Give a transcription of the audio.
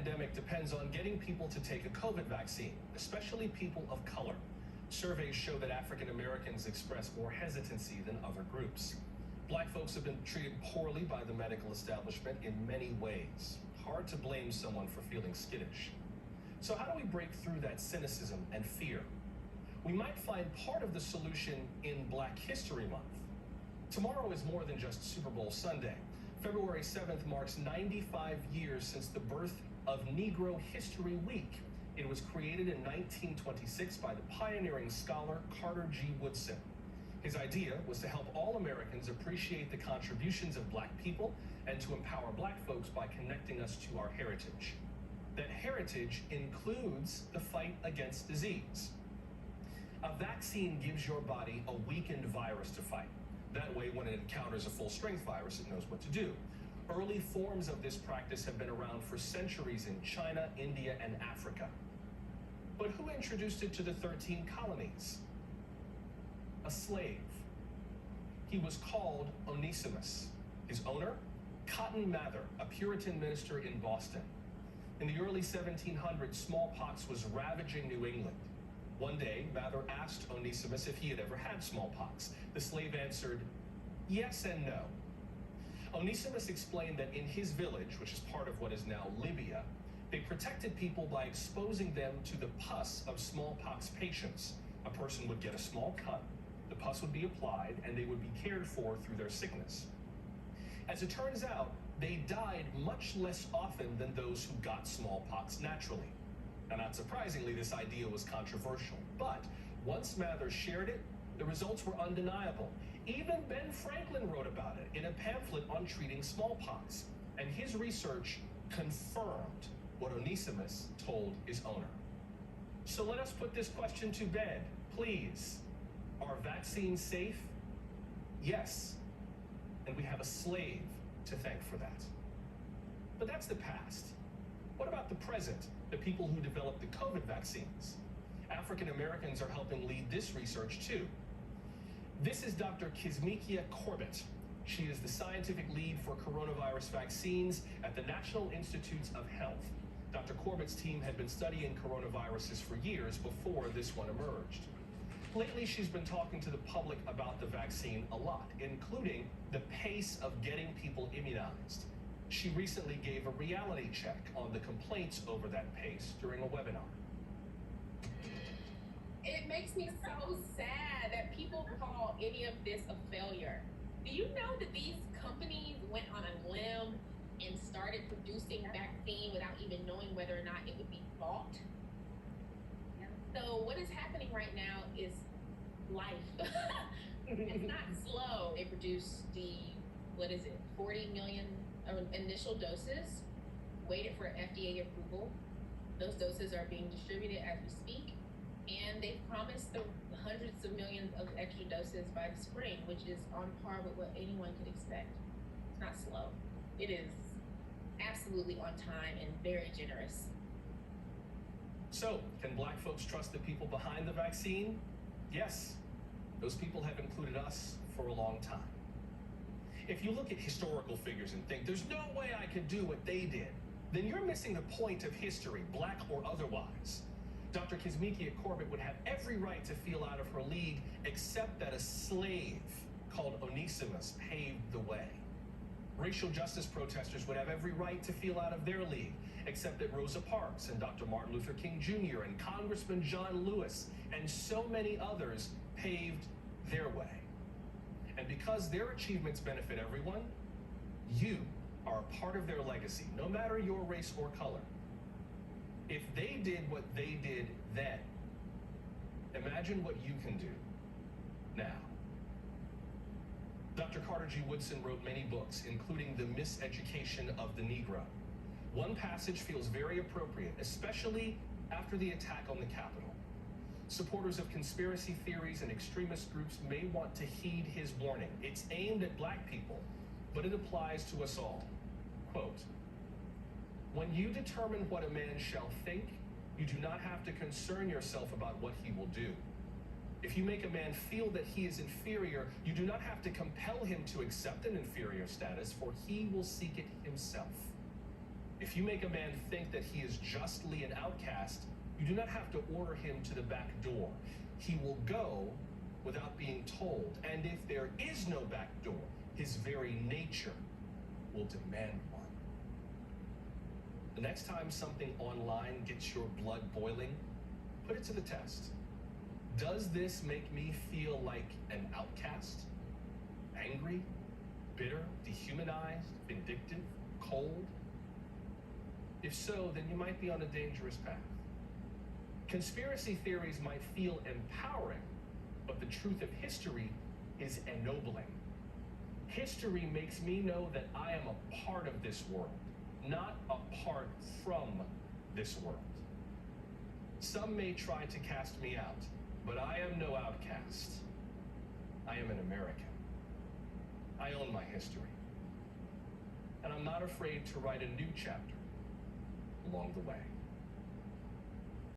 pandemic depends on getting people to take a COVID vaccine, especially people of color. Surveys show that African Americans express more hesitancy than other groups. Black folks have been treated poorly by the medical establishment in many ways. Hard to blame someone for feeling skittish. So how do we break through that cynicism and fear? We might find part of the solution in Black History Month. Tomorrow is more than just Super Bowl Sunday. February 7th marks 95 years since the birth of Negro History Week. It was created in 1926 by the pioneering scholar Carter G. Woodson. His idea was to help all Americans appreciate the contributions of Black people and to empower Black folks by connecting us to our heritage. That heritage includes the fight against disease. A vaccine gives your body a weakened virus to fight. That way, when it encounters a full-strength virus, it knows what to do. Early forms of this practice have been around for centuries in China, India, and Africa. But who introduced it to the 13 colonies? A slave. He was called Onesimus. His owner, Cotton Mather, a Puritan minister in Boston. In the early 1700s, smallpox was ravaging New England. One day, Mather asked Onesimus if he had ever had smallpox. The slave answered, yes and no. Onesimus explained that in his village, which is part of what is now Libya, they protected people by exposing them to the pus of smallpox patients. A person would get a small cut, the pus would be applied, and they would be cared for through their sickness. As it turns out, they died much less often than those who got smallpox naturally. Now, not surprisingly, this idea was controversial, but once Mather shared it, the results were undeniable. Even Ben Franklin wrote about it in a pamphlet on treating smallpox, and his research confirmed what Onesimus told his owner. So let us put this question to bed, please. Are vaccines safe? Yes. And we have a slave to thank for that. But that's the past. What about the present, the people who developed the COVID vaccines? African Americans are helping lead this research too. This is Dr. Kizzmekia Corbett. She is the scientific lead for coronavirus vaccines at the National Institutes of Health. Dr. Corbett's team had been studying coronaviruses for years before this one emerged. Lately, she's been talking to the public about the vaccine a lot, including the pace of getting people immunized. She recently gave a reality check on the complaints over that pace during a webinar. It makes me so sad that people call any of this a failure. Do you know that these companies went on a limb and started producing vaccine without even knowing whether or not it would be bought? So what is happening right now is life. It's not slow. They produced 40 million initial doses, waited for FDA approval. Those doses are being distributed as we speak, and they promised the hundreds of millions of extra doses by the spring, which is on par with what anyone could expect. It's not slow. It is absolutely on time and very generous. So, can Black folks trust the people behind the vaccine? Yes. Those people have included us for a long time. If you look at historical figures and think, there's no way I could do what they did, then you're missing the point of history, Black or otherwise. Dr. Kizzmekia Corbett would have every right to feel out of her league, except that a slave called Onesimus paved the way. Racial justice protesters would have every right to feel out of their league, except that Rosa Parks and Dr. Martin Luther King Jr. and Congressman John Lewis and so many others paved their way. And because their achievements benefit everyone, you are a part of their legacy, no matter your race or color. If they did what they did then, imagine what you can do now. Dr. Carter G. Woodson wrote many books, including The Miseducation of the Negro. One passage feels very appropriate, especially after the attack on the Capitol. Supporters of conspiracy theories and extremist groups may want to heed his warning. It's aimed at Black people, but it applies to us all. Quote, "When you determine what a man shall think, you do not have to concern yourself about what he will do. If you make a man feel that he is inferior, you do not have to compel him to accept an inferior status, for he will seek it himself. If you make a man think that he is justly an outcast, you do not have to order him to the back door. He will go without being told. And if there is no back door, his very nature will demand one. The next time something online gets your blood boiling, put it to the test. Does this make me feel like an outcast? Angry? Bitter? Dehumanized? Vindictive? Cold? If so, then you might be on a dangerous path. Conspiracy theories might feel empowering, but the truth of history is ennobling. History makes me know that I am a part of this world, not apart from this world. Some may try to cast me out, but I am no outcast. I am an American. I own my history. And I'm not afraid to write a new chapter along the way.